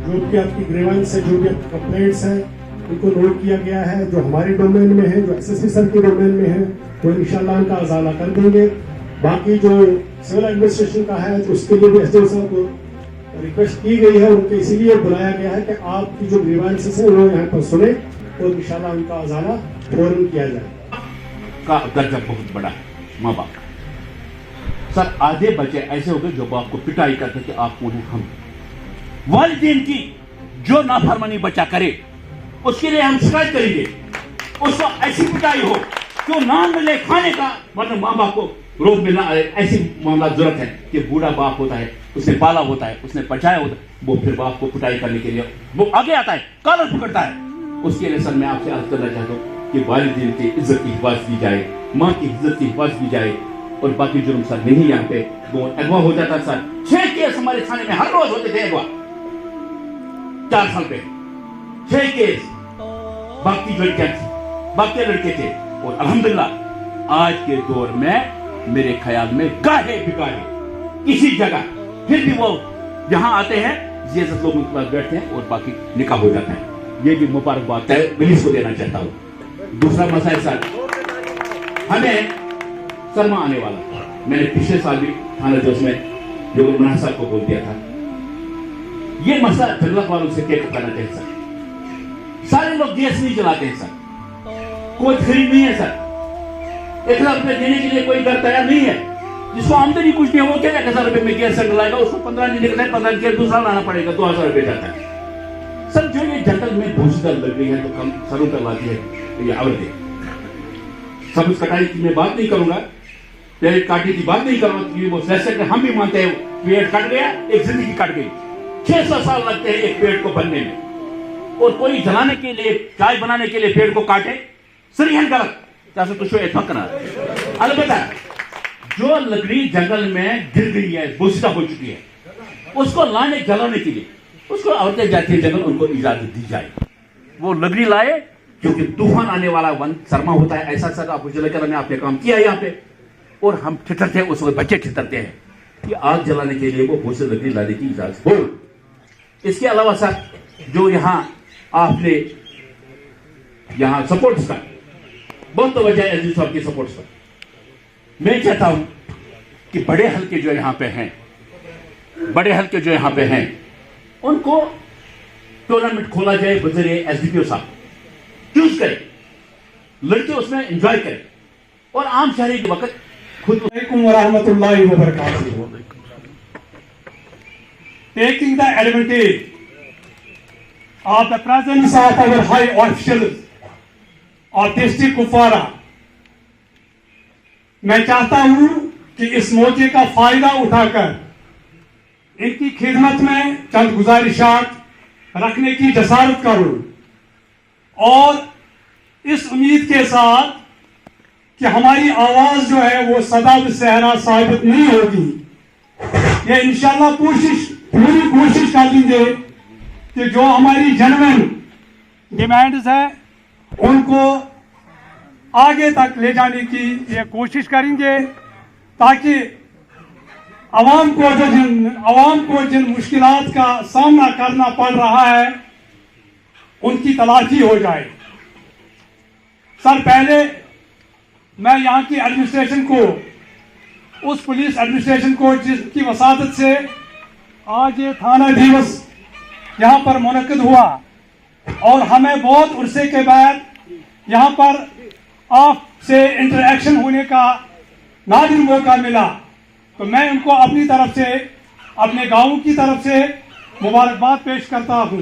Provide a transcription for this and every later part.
जो भी आपकी ग्रीवेंस है, जो भी आपकी कंप्लेंट्स हैं, उनको नोट किया गया है। जो हमारे डोमेन में है, जो एसएसपी सर के डोमेन में है, वो इंशाल्लाह उनका अजाला कर देंगे। बाकी जो सिविल एडमिनिस्ट्रेशन का है, तो उसके लिए भी एसडीओ साहब को रिक्वेस्ट की गई है, उनको इसीलिए बुलाया गया है कि आपकी जो ग्रीवेंसेस है वो यहाँ पर सुने और इंशाल्लाह उनका अजाला फौरन किया जाए। का दर्जा बहुत बड़ा है माँ बाप का। सर आधे बच्चे ऐसे हो गए जो बाप को पिटाई करते कि आप कौन है, हम। वालिदैन की जो नाफरमानी बच्चा करे उसके लिए हम शिकायत करेंगे, उसको ऐसी पिटाई हो जो ना मिले खाने का, मतलब माँ बाप को रोज मिलना ऐसी मामला जरूरत है कि बूढ़ा बाप होता है, उसने पाला होता है, उसने बचाया होता है, वो फिर बाप को पिटाई करने के लिए वो आगे आता है, कॉलर पकड़ता है। उसके लिए सर मैं आपसे अर्ज करना चाहता हूँ कि वालिदैन की इज्जत की हिफाजत की जाए, माँ की इज्जत की हिफाजत की जाए। और बाकी जुर्म सर नहीं, यहाँ पे वो अगवा हो जाता सर। 6 केस हमारे थाने में हर रोज होते थे अगवा, 4 साल पे 6 केस बाकी लड़के थे। और अल्हम्दुलिल्लाह आज के दौर में मेरे ख्याल में गाहे बिगाहे किसी जगह फिर भी वो यहाँ आते हैं, जियाजत लोगों के पास बैठते हैं और बाकी निकाह हो जाता है। ये भी मुबारकबाद पुलिस को देना चाहता हूँ। दूसरा मसला सर, हमें सरमा आने वाला, मैंने पिछले साल भी थाना जोश में जो मना साहब को बोल दिया था, ये मसला जंगलत वालों से टेकअप करना चाहिए सर। सारे लोग गैस नहीं जलाते हैं सर, कोई खरीद नहीं है सर, 1 लाख रुपए देने के लिए कोई घर तैयार नहीं है। जिसको आमदनी कुछ नहीं है वो क्या 1,000 रुपए में गैस सिलेंडर लाएगा, उसको 15 नहीं निकलता है, 15 के दूसरा लाना पड़ेगा, 2,000 रुपए जाता है सर। जो ये जंगल में भूसी लग रही है तो हम सरों पर लाती है, तो ये औरतें सब उस कटाई की मैं बात नहीं करूंगा, पेड़ काटने की बात नहीं करूंगा, क्योंकि वो सह हम भी मानते हैं पेड़ कट गया, एक जिंदगी कट गई। 600 साल लगते हैं एक पेड़ को बनने में, और कोई जलाने के लिए, चाय बनाने के लिए पेड़ को काटे, सरीहन गलत जैसे कुछ करना। अलबत्ता जो लकड़ी जंगल में गिर गई है, बोसीदा हो चुकी है, उसको लाने जलाने के लिए उसको औरतें जाती है जंगल, उनको इजाजत दी जाए, वो लकड़ी लाए, क्योंकि तूफान आने वाला वन सरमा होता है। ऐसा सर आपको जलाकर में आपने काम किया यहाँ पे, और हम ठिठरते हैं, उस वक्त बच्चे ठिठरते हैं कि आग जलाने के लिए वो बोसी लकड़ी लाने की इजाजत हो। इसके अलावा सर जो यहाँ आपने यहाँ सपोर्ट्स का बहुत तो वजह है साहब की सपोर्ट्स पर, मैं चाहता हूं कि बड़े हल्के जो यहाँ पे हैं, बड़े हल्के जो यहाँ पे हैं, उनको टूर्नामेंट खोला जाए, बजरिए एसडीपीओ साहब चूज करें, लड़के उसमें एंजॉय करें, और आम शहरी के वक्त खुद वरहमतुल्लाहि वबरकातुहू। Taking the advantage of the presence of our high officials of district Kupwara, मैं चाहता हूं कि इस मौके का फायदा उठाकर इनकी खिदमत में चंद गुजारिशात रखने की जसारत करूं, और इस उम्मीद के साथ कि हमारी आवाज जो है वो सदा सहरा साबित नहीं होगी। ये इंशाल्लाह पूरी कोशिश करेंगे कि जो हमारी जेन्युइन डिमांड्स है उनको आगे तक ले जाने की ये कोशिश करेंगे, ताकि आवाम को जिन मुश्किलात का सामना करना पड़ रहा है उनकी तलाशी हो जाए। सर पहले मैं यहाँ की एडमिनिस्ट्रेशन को, उस पुलिस एडमिनिस्ट्रेशन को जिसकी वसादत से आज ये थाना दिवस यहाँ पर मुनक्किद हुआ, और हमें बहुत अरसे के बाद यहाँ पर आपसे इंटरेक्शन होने का नादिर मौका मिला, तो मैं उनको अपनी तरफ से, अपने गांव की तरफ से मुबारकबाद पेश करता हूँ।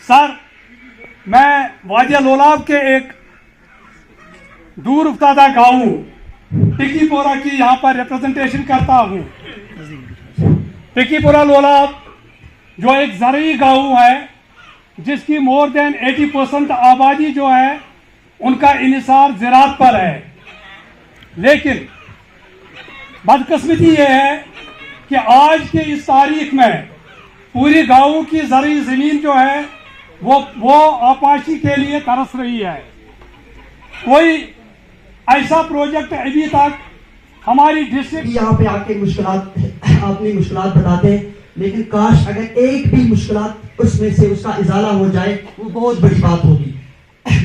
सर मैं वादिया लोलाब के एक दूर उफ्तादा गांव टिकीपोरा की यहाँ पर रिप्रेजेंटेशन करता हूँ। टिकीपोरा लोलाब जो एक ज़रूरी गांव है, जिसकी मोर देन 80% आबादी जो है उनका इन्हिसार ज़राअत पर है, लेकिन बदकिस्मती ये है कि आज के इस तारीख में पूरी गांव की ज़रूरी ज़मीन जो है वो आपाशी के लिए तरस रही है। कोई ऐसा प्रोजेक्ट अभी तक हमारी डिस्ट्रिक्ट यहाँ पे आके अपनी मुश्किलात बताते, लेकिन काश अगर एक भी मुश्किलात उसमें से उसका इजाला हो जाए, वो बहुत बड़ी बात होगी।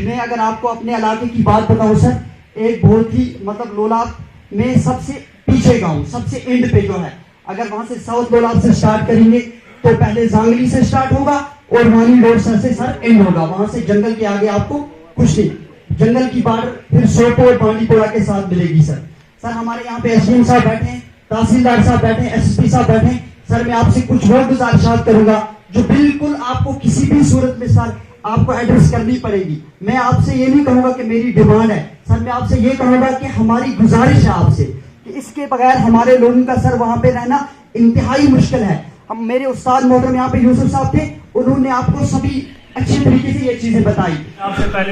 मैं अगर आपको अपने इलाके की बात बताऊं सर, एक बहुत ही मतलब लोलाब में सबसे पीछे गांव, सबसे एंड पे जो है, अगर वहां से साउथ लोलाब से स्टार्ट करेंगे तो पहले जांगली से स्टार्ट होगा और वानी रोड से सर एंड होगा। वहां से जंगल के आगे आपको कुछ नहीं, जंगल की बॉर्डर फिर सोपोर बांडीपोरा के साथ मिलेगी सर। सर हमारे यहाँ पे एसडीएम साहब बैठे हैं, तहसीलदार साहब बैठे हैं, एसएसपी साहब बैठे हैं। सर मैं आपसे कुछ वो गुजारिशात करूंगा जो बिल्कुल आपको किसी भी सूरत में सर आपको एड्रेस करनी पड़ेगी। मैं आपसे ये नहीं कहूंगा कि मेरी डिमांड है सर, मैं आपसे ये कहूंगा कि हमारी गुजारिश है आपसे कि इसके बगैर हमारे लोगों का सर वहां पे रहना इंतहाई मुश्किल है। हम मेरे उस्ताद मोहतरम यहाँ पे यूसुफ साहब थे, उन्होंने आपको सभी अच्छे तरीके से ये चीजें बताई।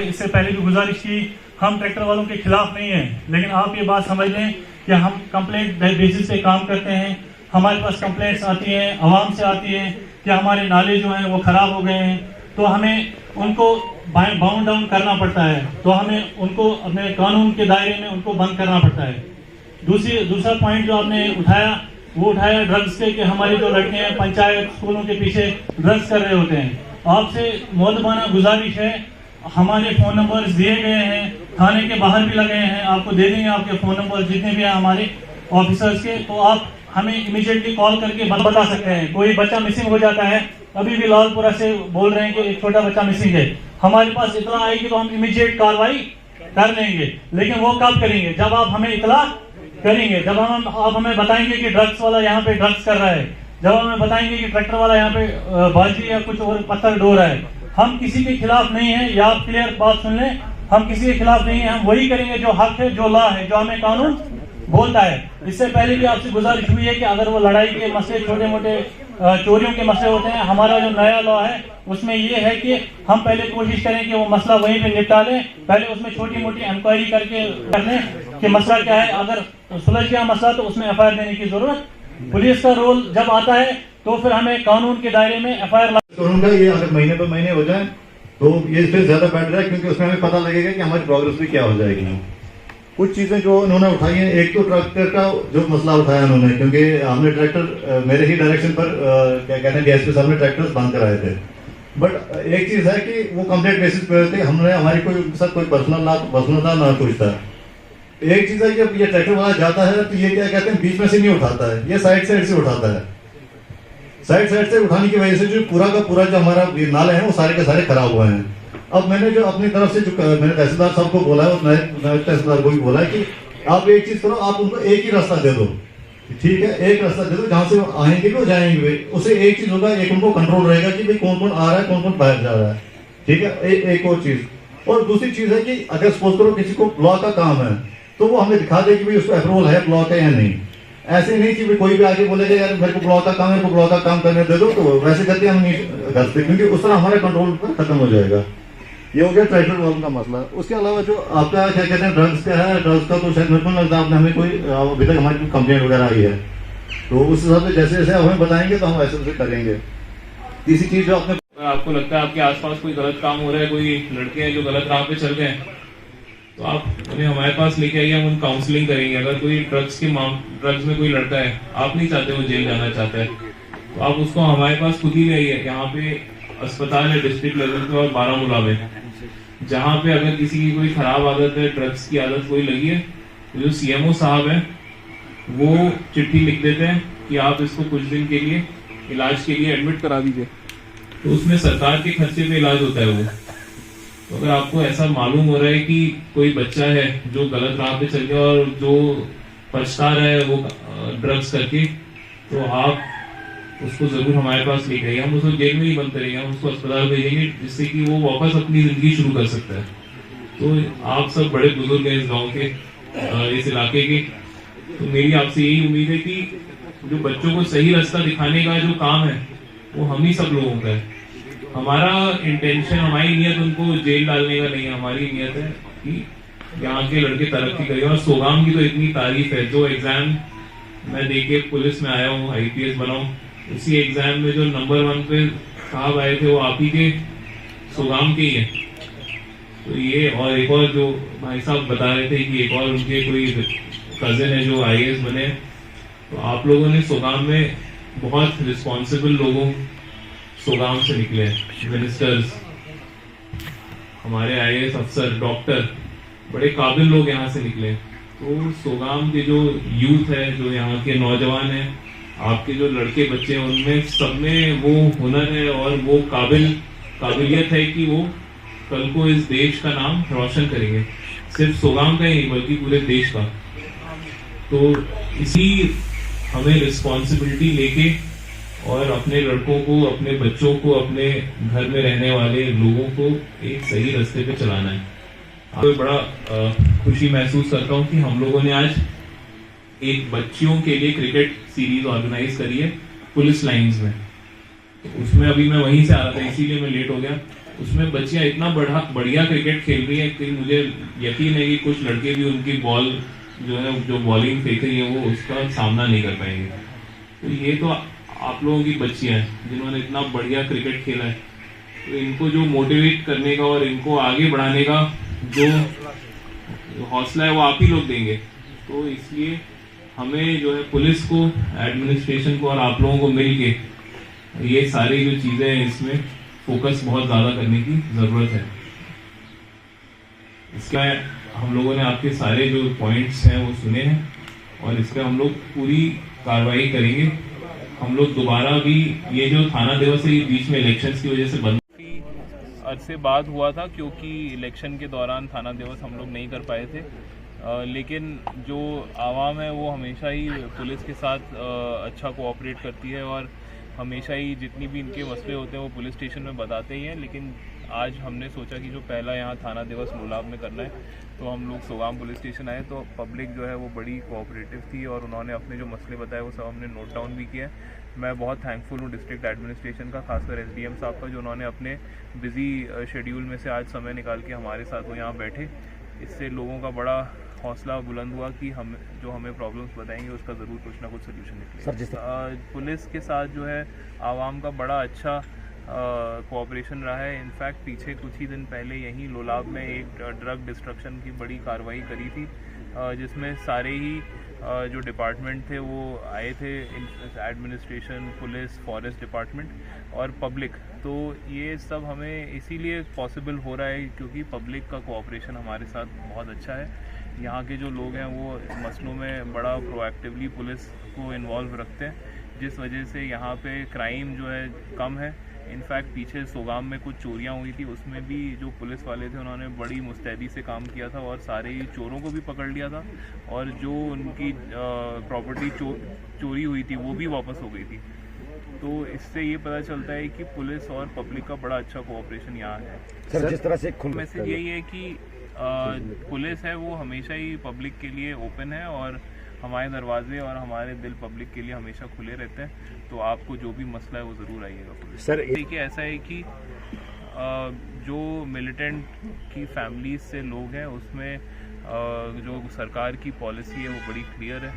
इससे पहले भी गुजारिश की, हम ट्रैक्टर वालों के खिलाफ नहीं है, लेकिन आप ये बात समझ लें कि हम कंप्लेंट बेसिस पे काम करते हैं। हमारे पास कंप्लेंट्स आती हैं, आवाम से आती है कि हमारे नाले जो हैं वो खराब हो गए हैं, तो हमें उनको बाउंड डाउन करना पड़ता है, तो हमें उनको अपने कानून के दायरे में उनको बंद करना पड़ता है। दूसरा पॉइंट जो आपने उठाया वो उठाया ड्रग्स के, कि हमारे जो लड़के हैं पंचायत स्कूलों के पीछे ड्रग्स कर रहे होते हैं। आपसे मुअद्दबाना गुजारिश है, हमारे फोन नंबर्स दिए गए हैं, थाने के बाहर भी लगे हैं, आपको दे देंगे आपके फोन नंबर जितने भी हैं हमारे ऑफिसर्स के, तो आप हमें इमीडिएटली कॉल करके बता सकते हैं। कोई बच्चा मिसिंग हो जाता है, अभी भी लालपुरा से बोल रहे हैं कि एक छोटा बच्चा मिसिंग है, हमारे पास इतला आएगी तो हम इमीडिएट कार्रवाई कर लेंगे। लेकिन वो कब करेंगे? जब आप हमें इतला करेंगे, जब आप हमें बताएंगे कि ड्रग्स वाला यहाँ पे ड्रग्स कर रहा है, जब हमें बताएंगे कि ट्रैक्टर वाला यहाँ पे बाजी या कुछ और पत्थर ढो रहा है। हम किसी के खिलाफ नहीं है, या आप क्लियर बात सुन लें, हम किसी के खिलाफ नहीं है, हम वही करेंगे जो हक है, जो लॉ है, जो हमें कानून बोलता है। इससे पहले भी आपसे गुजारिश हुई है कि अगर वो लड़ाई के मसले, छोटे मोटे चोरियों के मसले होते हैं, हमारा जो नया लॉ है उसमें ये है कि हम पहले कोशिश करें कि वो मसला वहीं पे निपटा लें, पहले उसमें छोटी मोटी इंक्वायरी करके कर लें कि मसला क्या है। अगर सुलझ गया मसला तो उसमें एफआईआर देने की जरूरत, पुलिस का रोल जब आता है तो फिर हमें कानून के दायरे में एफआईआर करूंगा। ये अगर महीने पर महीने हो जाए तो ये फिर ज्यादा बेटर है, क्योंकि उसमें हमें पता लगेगा कि हमारी प्रोग्रेस भी क्या हो जाएगी। कुछ चीजें जो उन्होंने उठाई हैं, एक तो ट्रैक्टर का जो मसला उठाया उन्होंने, क्योंकि हमने ट्रैक्टर मेरे ही डायरेक्शन पर क्या कहते हैं डीएसपी साहब ने ट्रैक्टर्स बंद कराए थे। बट एक चीज है कि वो कंप्लीट बेसिस पे थे, हमने हमारी कोई उनके साथ कोई पर्सनल ना कुछ था। एक चीज है कि ये ट्रैक्टर वाला जाता है तो ये क्या कहते हैं बीच में से नहीं उठाता है, ये साइड से उठाता है। साइड से उठाने की वजह से जो पूरा का पूरा जो हमारा नाले हैं वो सारे के सारे खराब हुए हैं। अब मैंने जो अपनी तरफ से जो मैंने तहसीलदार साहब को बोला है और नए तहसीलदार को भी बोला है कि आप एक चीज करो, आप उनको एक ही रास्ता दे दो, ठीक है, एक रास्ता दे दो, जहां से वो आएंगे भी वो जाएंगे। उससे एक चीज होगा, एक उनको कंट्रोल रहेगा कि भाई कौन कौन आ रहा है, कौन कौन बाहर जा रहा है, ठीक है। एक और चीज, और दूसरी चीज है कि अगर सपोज करो किसी को ब्लॉक का काम है तो वो हमें दिखा दे कि भाई उसको अप्रूवल है ब्लॉक है या नहीं। ऐसे नहीं कि कोई भी आगे बोलेगा यार मेरे को ब्लॉक का काम है, मेरे को ब्लॉक का काम करने दे दो, तो वैसे करके हम नहीं करते, क्योंकि उस तरह हमारे कंट्रोल पर खत्म हो जाएगा। ये हो गया ट्रैक्टर वालों का मसला। उसके अलावा जो आपका क्या कहते हैं ड्रग्स का है, ड्रग्स का तो शायद मेरे को नहीं लगता आपने हमें कोई अभी तक हमारी कंप्लेंट वगैरह आई है, तो उस हिसाब से जैसे जैसे हमें बताएंगे तो हम वैसे वैसे करेंगे। तीसरी चीज जो आपने, आपको लगता है आपके आसपास कोई गलत काम हो रहा है, कोई लड़के हैं जो गलत राह पे चल रहे हैं, तो आप उन्हें हमारे पास लेके आइए, हम उन काउंसलिंग करेंगे। अगर कोई ड्रग्स में कोई लड़का है, आप नहीं चाहते वो जेल जाना चाहता है, तो आप उसको हमारे पास खुद ही ले आइए। यहाँ पे अस्पताल है डिस्ट्रिक्ट लेवल पे और बारामूला में, जहाँ पे अगर किसी की कोई खराब आदत है, ड्रग्स की आदत कोई लगी है, तो जो सीएमओ साहब है वो चिट्ठी लिख देते हैं कि आप इसको कुछ दिन के लिए इलाज के लिए एडमिट करा दीजिए, तो उसमें सरकार के खर्चे पे इलाज होता है वो। तो अगर आपको ऐसा मालूम हो रहा है कि कोई बच्चा है जो गलत राह पे चल गया और जो पछता रहा है वो ड्रग्स करके, तो आप उसको जरूर हमारे पास लेके आइए। हम उसको जेल में ही बंद करेंगे, हम उसको अस्पताल भेजेंगे, जिससे कि वो वापस अपनी जिंदगी शुरू कर सकता है। तो आप सब बड़े बुजुर्ग हैं इस गांव के, इस इलाके के, तो मेरी आपसे यही उम्मीद है कि जो बच्चों को सही रास्ता दिखाने का जो काम है वो हम ही सब लोगों का है। हमारा इंटेंशन, हमारी नियत उनको जेल डालने का नहीं है, हमारी नियत है कि यहाँ के लड़के तरक्की करें। और सोगाम की तो इतनी तारीफ है, जो एग्जाम मैं देके पुलिस में आया हूँ, IPS बना हूँ, उसी एग्जाम में जो नंबर 1 पे साहब आए थे वो आप ही के सोगाम के ही है। तो ये, और एक और जो भाई साहब बता रहे थे कि एक और उनके कोई कजिन है जो IAS बने, तो आप लोगों ने सोगाम में बहुत रिस्पॉन्सिबल लोगों सोगाम से निकले हैं, मिनिस्टर्स, हमारे आईएएस अफसर, डॉक्टर, बड़े काबिल लोग यहाँ से निकले। तो सोगाम के जो यूथ है, जो यहाँ के नौजवान हैं, आपके जो लड़के बच्चे हैं, उनमें सब में वो हुनर है और वो काबिलियत है कि वो कल को इस देश का नाम रोशन करेंगे, सिर्फ सोगाम का ही नहीं बल्कि पूरे देश का। तो इसी हमें रिस्पॉन्सिबिलिटी लेके और अपने लड़कों को, अपने बच्चों को, अपने घर में रहने वाले लोगों को एक सही रास्ते पे चलाना है। तो बड़ा खुशी महसूस करता हूँ कि हम लोगों ने आज एक बच्चियों के लिए क्रिकेट सीरीज ऑर्गेनाइज करी है पुलिस लाइंस में। तो उसमें अभी मैं वहीं से आ रहा था, इसीलिए मैं लेट हो गया। उसमें बच्चियां इतना बढ़िया क्रिकेट खेल रही है कि मुझे यकीन है कि कुछ लड़के भी उनकी बॉल जो है, जो बॉलिंग फेंक रही है, वो उसका सामना नहीं कर पाएंगे। तो ये तो आप लोगों की बच्चियां हैं जिन्होंने इतना बढ़िया क्रिकेट खेला है। तो इनको जो मोटिवेट करने का और इनको आगे बढ़ाने का जो हौसला है वो आप ही लोग देंगे। तो इसलिए हमें जो है पुलिस को, एडमिनिस्ट्रेशन को और आप लोगों को मिलके ये सारी जो चीजें हैं इसमें फोकस बहुत ज्यादा करने की जरूरत है। इसका हम लोगों ने आपके सारे जो पॉइंट्स हैं वो सुने हैं और इस पर हम लोग पूरी कार्रवाई करेंगे। हम लोग दोबारा भी ये जो थाना दिवस है, ये बीच में इलेक्शंस की वजह से बंद अरसे बाद हुआ था, क्योंकि इलेक्शन के दौरान थाना दिवस हम लोग नहीं कर पाए थे। लेकिन जो आवाम है वो हमेशा ही पुलिस के साथ अच्छा कोऑपरेट करती है और हमेशा ही जितनी भी इनके मसले होते हैं वो पुलिस स्टेशन में बताते ही हैं। लेकिन आज हमने सोचा कि जो पहला यहाँ थाना दिवस लोलाब में करना है, तो हम लोग सोगाम पुलिस स्टेशन आए। तो पब्लिक जो है वो बड़ी कोऑपरेटिव थी और उन्होंने अपने जो मसले बताए वो सब हमने नोट डाउन भी किया है। मैं बहुत थैंकफुल हूँ डिस्ट्रिक्ट एडमिनिस्ट्रेशन का, खासकर एसडीएम साहब का, जो उन्होंने अपने बिजी शेड्यूल में से आज समय निकाल के हमारे साथ वो यहाँ बैठे। इससे लोगों का बड़ा हौसला बुलंद हुआ कि हम जो हमें प्रॉब्लम्स बताएंगे उसका ज़रूर कुछ ना कुछ सोल्यूशन निकले। पुलिस के साथ जो है आवाम का बड़ा अच्छा कोऑपरेशन रहा है। इनफैक्ट पीछे कुछ ही दिन पहले यहीं लोलाब में एक ड्रग डिस्ट्रक्शन की बड़ी कार्रवाई करी थी, जिसमें सारे ही जो डिपार्टमेंट थे वो आए थे, एडमिनिस्ट्रेशन, पुलिस, फॉरेस्ट डिपार्टमेंट और पब्लिक। तो ये सब हमें इसीलिए पॉसिबल हो रहा है क्योंकि पब्लिक का कोऑपरेशन हमारे साथ बहुत अच्छा है। यहाँ के जो लोग हैं वो मसलों में बड़ा प्रोएक्टिवली पुलिस को इन्वॉल्व रखते हैं, जिस वजह से यहाँ पे क्राइम जो है कम है। इनफैक्ट पीछे सोगाम में कुछ चोरियाँ हुई थी, उसमें भी जो पुलिस वाले थे उन्होंने बड़ी मुस्तैदी से काम किया था और सारे ही चोरों को भी पकड़ लिया था और जो उनकी प्रॉपर्टी चोरी हुई थी वो भी वापस हो गई थी। तो इससे ये पता चलता है कि पुलिस और पब्लिक का बड़ा अच्छा कोऑपरेशन यहाँ है। सर, जिस तरह से मैसेज यही है कि पुलिस है वो हमेशा ही पब्लिक के लिए ओपन है और हमारे दरवाजे और हमारे दिल पब्लिक के लिए हमेशा खुले रहते हैं। तो आपको जो भी मसला है वो ज़रूर आइएगा पुलिस। सर, देखिए ऐसा है कि जो मिलिटेंट की फैमिलीज से लोग हैं उसमें जो सरकार की पॉलिसी है वो बड़ी क्लियर है,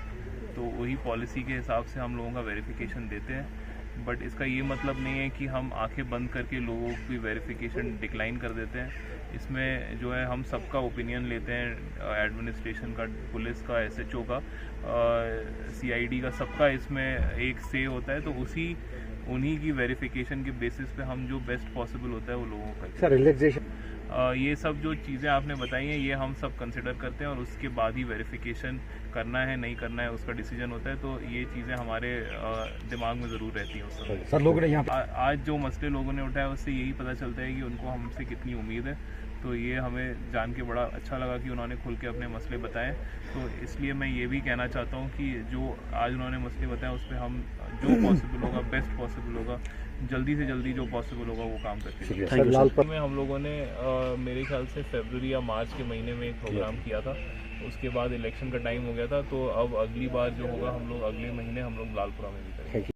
तो वही पॉलिसी के हिसाब से हम लोगों का वेरिफिकेशन देते हैं। बट इसका ये मतलब नहीं है कि हम आंखें बंद करके लोगों की वेरिफिकेशन डिक्लाइन कर देते हैं। इसमें जो है हम सबका ओपिनियन लेते हैं, एडमिनिस्ट्रेशन का, पुलिस का, एसएचओ का, सीआईडी का, सबका इसमें एक से होता है। तो उन्हीं की वेरिफिकेशन के बेसिस पे हम जो बेस्ट पॉसिबल होता है वो लोगों का। सर, रिलैक्सेशन ये सब जो चीज़ें आपने बताई हैं ये हम सब कंसिडर करते हैं और उसके बाद ही वेरिफिकेशन करना है नहीं करना है उसका डिसीजन होता है। तो ये चीज़ें हमारे दिमाग में ज़रूर रहती हैं उस समय। सर, लोगों ने यहाँ आज जो मसले लोगों ने उठाया उससे यही पता चलता है कि उनको हमसे कितनी उम्मीद है। तो ये हमें जान के बड़ा अच्छा लगा कि उन्होंने खुल के अपने मसले बताए। तो इसलिए मैं ये भी कहना चाहता हूँ कि जो आज उन्होंने मसले बताए उस पर हम जो पॉसिबल होगा, बेस्ट पॉसिबल होगा, जल्दी से जल्दी जो पॉसिबल होगा वो काम करते हैं। में हम लोगों ने मेरे ख्याल से फरवरी या मार्च के महीने में एक प्रोग्राम किया था, उसके बाद इलेक्शन का टाइम हो गया था। तो अब अगली बार जो होगा हम लोग अगले महीने हम लोग लालपुरा में भी करेंगे।